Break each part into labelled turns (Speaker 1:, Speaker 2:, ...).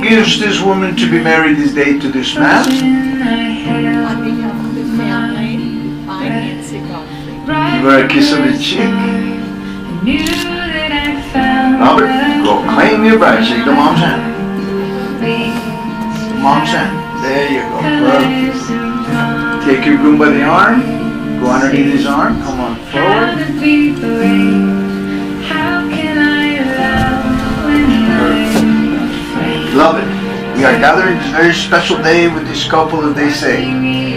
Speaker 1: gives this woman to be married this day to this man?
Speaker 2: On behalf of the family, I, Nancy Godfrey.
Speaker 1: Give her a kiss on the cheek. Robert, go claim your bride. Shake the mom's hand. Mom's hand. There you go. Perfect. Take your groom by the arm. Go underneath his arm. Come on forward. Beloved, we are gathered this very special day with this couple that they say,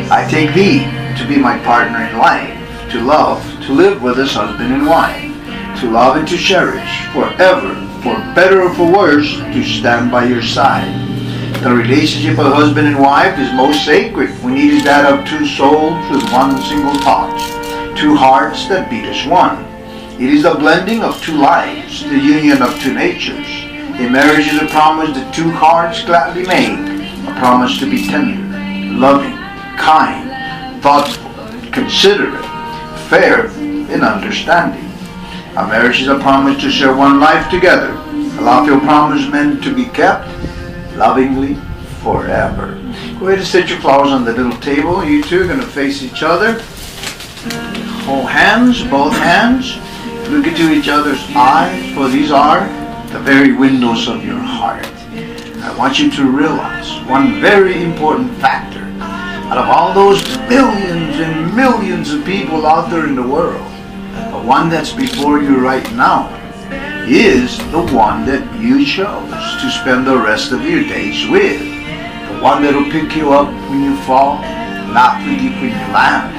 Speaker 1: I take thee to be my partner in life, to love, to live with as husband and wife, to love and to cherish forever, for better or for worse, to stand by your side. The relationship of husband and wife is most sacred when it is that of two souls with one single thought, two hearts that beat as one. It is the blending of two lives, the union of two natures. A marriage is a promise that two hearts gladly make, a promise to be tender, loving, kind, thoughtful, considerate, fair, and understanding. A marriage is a promise to share one life together, a lawful promise meant to be kept lovingly forever. Go ahead and set your flowers on the little table. You two are going to face each other. Hold hands, both hands. Look into each other's eyes, for these are the very windows of your heart. I want you to realize one very important factor. Out of all those millions and millions of people out there in the world, the one that's before you right now is the one that you chose to spend the rest of your days with. The one that will pick you up when you fall, laugh with you when you laugh,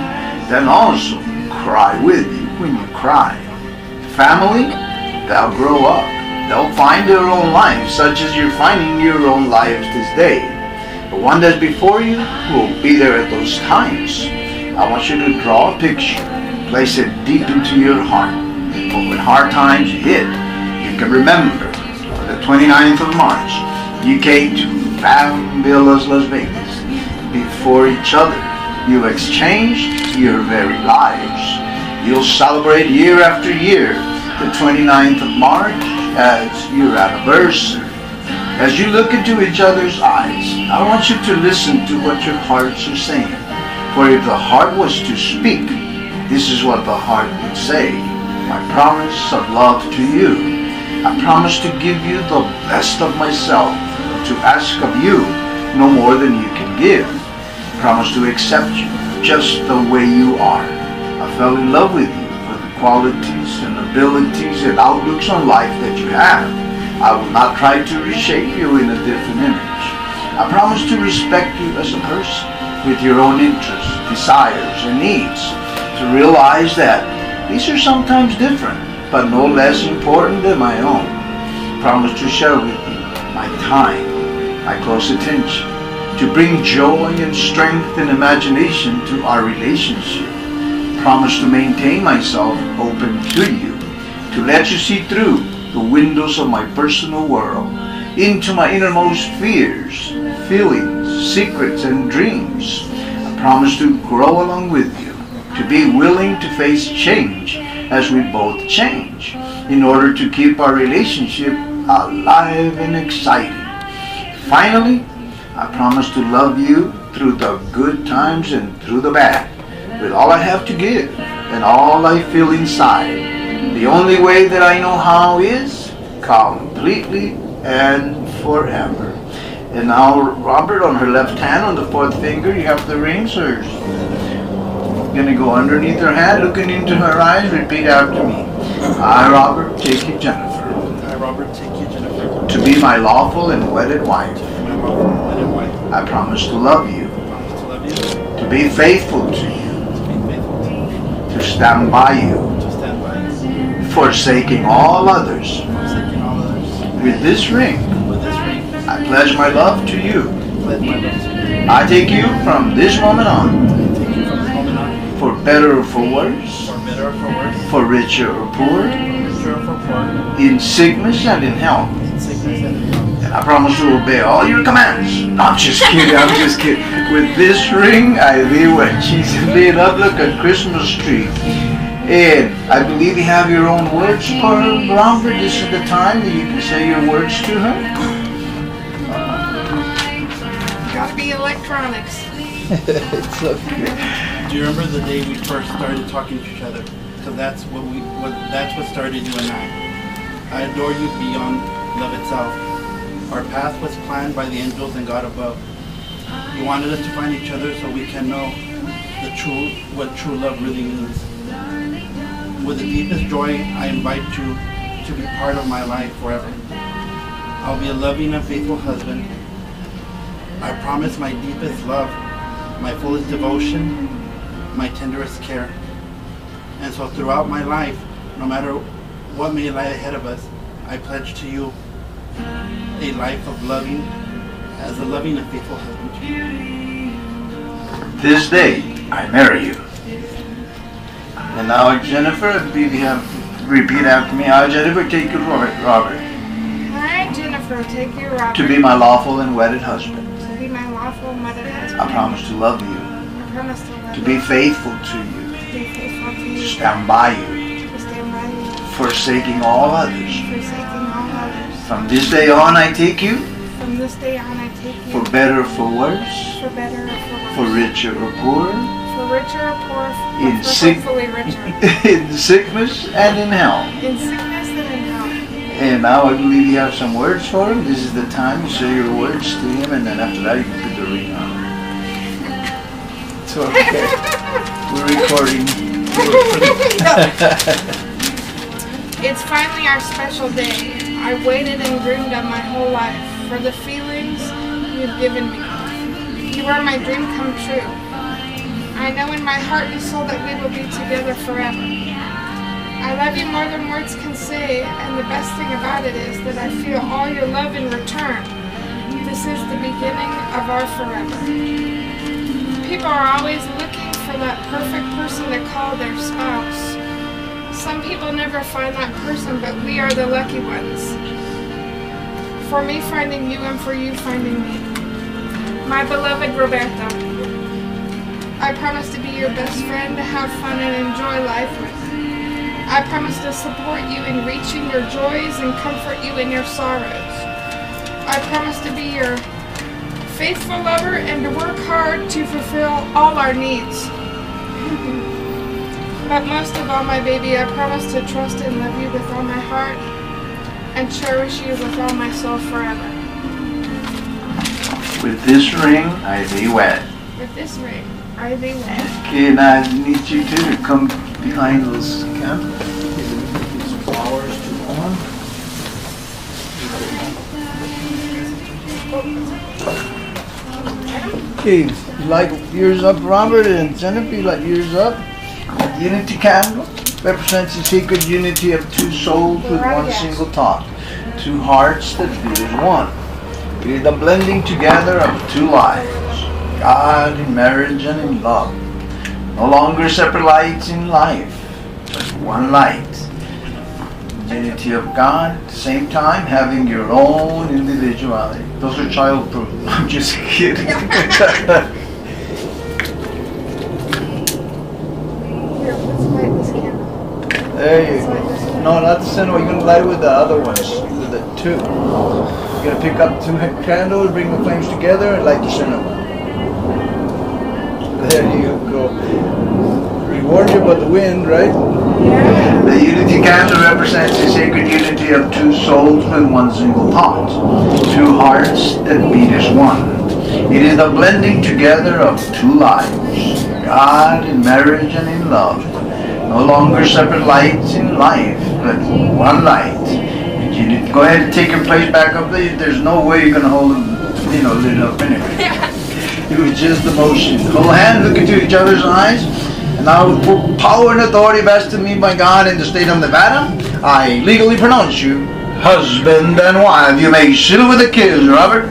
Speaker 1: then also cry with you when you cry. Family, they'll grow up. They'll find their own life, such as you're finding your own lives this day. The one that's before you will be there at those times. I want you to draw a picture, place it deep into your heart. But when hard times hit, you can remember on the 29th of March, you came to Villas, Las Vegas. Before each other, you exchanged your very lives. You'll celebrate year after year the 29th of March as your anniversary. As you look into each other's eyes, I want you to listen to what your hearts are saying. For if the heart was to speak, this is what the heart would say. My promise of love to you. I promise to give you the best of myself, to ask of you no more than you can give. I promise to accept you just the way you are. I fell in love with you for the qualities and abilities and outlooks on life that you have. I will not try to reshape you in a different image. I promise to respect you as a person with your own interests, desires, and needs. To realize that these are sometimes different, but no less important than my own. I promise to share with you my time, my close attention, to bring joy and strength and imagination to our relationship. I promise to maintain myself open to you, to let you see through the windows of my personal world, into my innermost fears, feelings, secrets, and dreams. I promise to grow along with you, to be willing to face change as we both change, in order to keep our relationship alive and exciting. Finally, I promise to love you through the good times and through the bad, with all I have to give and all I feel inside. The only way that I know how is completely and forever. And now, Robert, on her left hand, on the fourth finger, you have the ring, sir. Gonna go underneath her hand, looking into her eyes, repeat after me. I, Robert, take you, Jennifer.
Speaker 3: I, Robert, take you, Jennifer.
Speaker 1: To be my lawful and wedded wife.
Speaker 3: My lawful and wedded wife.
Speaker 1: I promise to love you.
Speaker 3: I promise to love you.
Speaker 1: To be faithful to you.
Speaker 3: To be faithful to you.
Speaker 1: To stand by you.
Speaker 3: To stand by you.
Speaker 1: Forsaking all others.
Speaker 3: Forsaking all others.
Speaker 1: With this ring,
Speaker 3: With this ring,
Speaker 1: I pledge my love to you.
Speaker 3: pledge my love to you.
Speaker 1: I take you from this moment on,
Speaker 3: I take you from this moment on,
Speaker 1: for better or for worse,
Speaker 3: for better or for worse,
Speaker 1: for richer or poor,
Speaker 3: for richer or for poor,
Speaker 1: in sickness and in health.
Speaker 3: in sickness and in health.
Speaker 1: And I promise to obey all your commands. No, I'm just kidding, I'm just kidding. With this ring, I thee when she's lit up like a Christmas tree. And I believe you have your own words for her, Robert. This is the time that you can say your words to her.
Speaker 2: happy electronics.
Speaker 1: It's okay.
Speaker 3: Do you remember the day we first started talking to each other? Because that's what started you and I adore you beyond love itself. Our path was planned by the angels and God above. You wanted us to find each other so we can know what true love really means. With the deepest joy, I invite you to be part of my life forever. I'll be a loving and faithful husband. I promise my deepest love, my fullest devotion, my tenderest care. And so throughout my life, no matter what may lie ahead of us, I pledge to you a life of loving, as a loving and faithful husband to you.
Speaker 1: This day, I marry you. And now, Jennifer, if you have repeat after me. I, Jennifer, take you, Robert.
Speaker 2: I, Jennifer, take you, Robert.
Speaker 1: To be my lawful and wedded husband.
Speaker 2: To be my lawful and wedded husband.
Speaker 1: I promise to love you.
Speaker 2: I promise to love
Speaker 1: To
Speaker 2: you.
Speaker 1: be faithful to you.
Speaker 2: To be faithful to you.
Speaker 1: To stand by you.
Speaker 2: To stand by you.
Speaker 1: Forsaking all others.
Speaker 2: Forsaking all others.
Speaker 1: From this day on, I take you.
Speaker 2: From this day on, I take you.
Speaker 1: For better or for worse.
Speaker 2: For better or for worse.
Speaker 1: For richer or poorer.
Speaker 2: For richer or poor.
Speaker 1: In
Speaker 2: For hopefully richer.
Speaker 1: in sickness and in health.
Speaker 2: In sickness and in health.
Speaker 1: And now I believe you have some words for him. This is the time you say your words to him, and then after that you can put the ring on. It's okay. We're recording.
Speaker 2: It's finally our special day. I waited and dreamed of my whole life for the feelings you've given me. You are my dream come true. I know in my heart and soul that we will be together forever. I love you more than words can say, and the best thing about it is that I feel all your love in return. This is the beginning of our forever. People are always looking for that perfect person to call their spouse. Some people never find that person, but we are the lucky ones. For me finding you and for you finding me. My beloved Roberto, I promise to be your best friend, to have fun and enjoy life with. I promise to support you in reaching your joys and comfort you in your sorrows. I promise to be your faithful lover and to work hard to fulfill all our needs. But most of all, my baby, I promise to trust and love you with all my heart and cherish you with all my soul forever.
Speaker 1: With this ring, I thee wed.
Speaker 2: With this ring, I thee wed.
Speaker 1: Okay, and I need you to come behind those candles. These flowers to on. Okay, light yours up, Robert, and Jennifer, light yours up. The unity candle represents the secret unity of two souls with one single thought. Two hearts that beat as one. It is the blending together of two lives. God in marriage and in love. No longer separate lights in life, but one light. Unity of God, at the same time having your own individuality. Those are child-proof. I'm just kidding.
Speaker 2: Here, let's light this candle.
Speaker 1: There you go. No, not the center one. You're going to light it with the other ones. With the two. You're going to pick up two candles, bring the flames together, and light the center one. There you go. We warned you about the wind, right?
Speaker 2: Yeah.
Speaker 1: The unity candle represents the sacred unity of two souls with one single thought. Two hearts that beat as one. It is the blending together of two lives. God in marriage and in love. No longer separate lights in life, but one light. Go ahead and take your place back up there. There's no way you're going to hold them, lit up anyway. It was just the motion. Hold hands, look into each other's eyes. And now with power and authority vested me by God in the state of Nevada, I legally pronounce you husband and wife. You may seal with a kiss, Robert.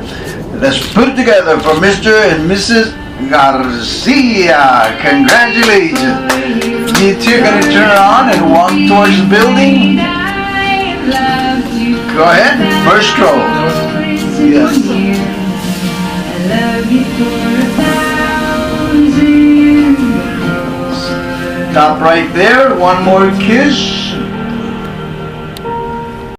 Speaker 1: Let's put it together for Mr. and Mrs. Garcia. Congratulations. You two are going to turn around and walk towards the building. Go ahead. First row. Yes. Stop right there. One more kiss.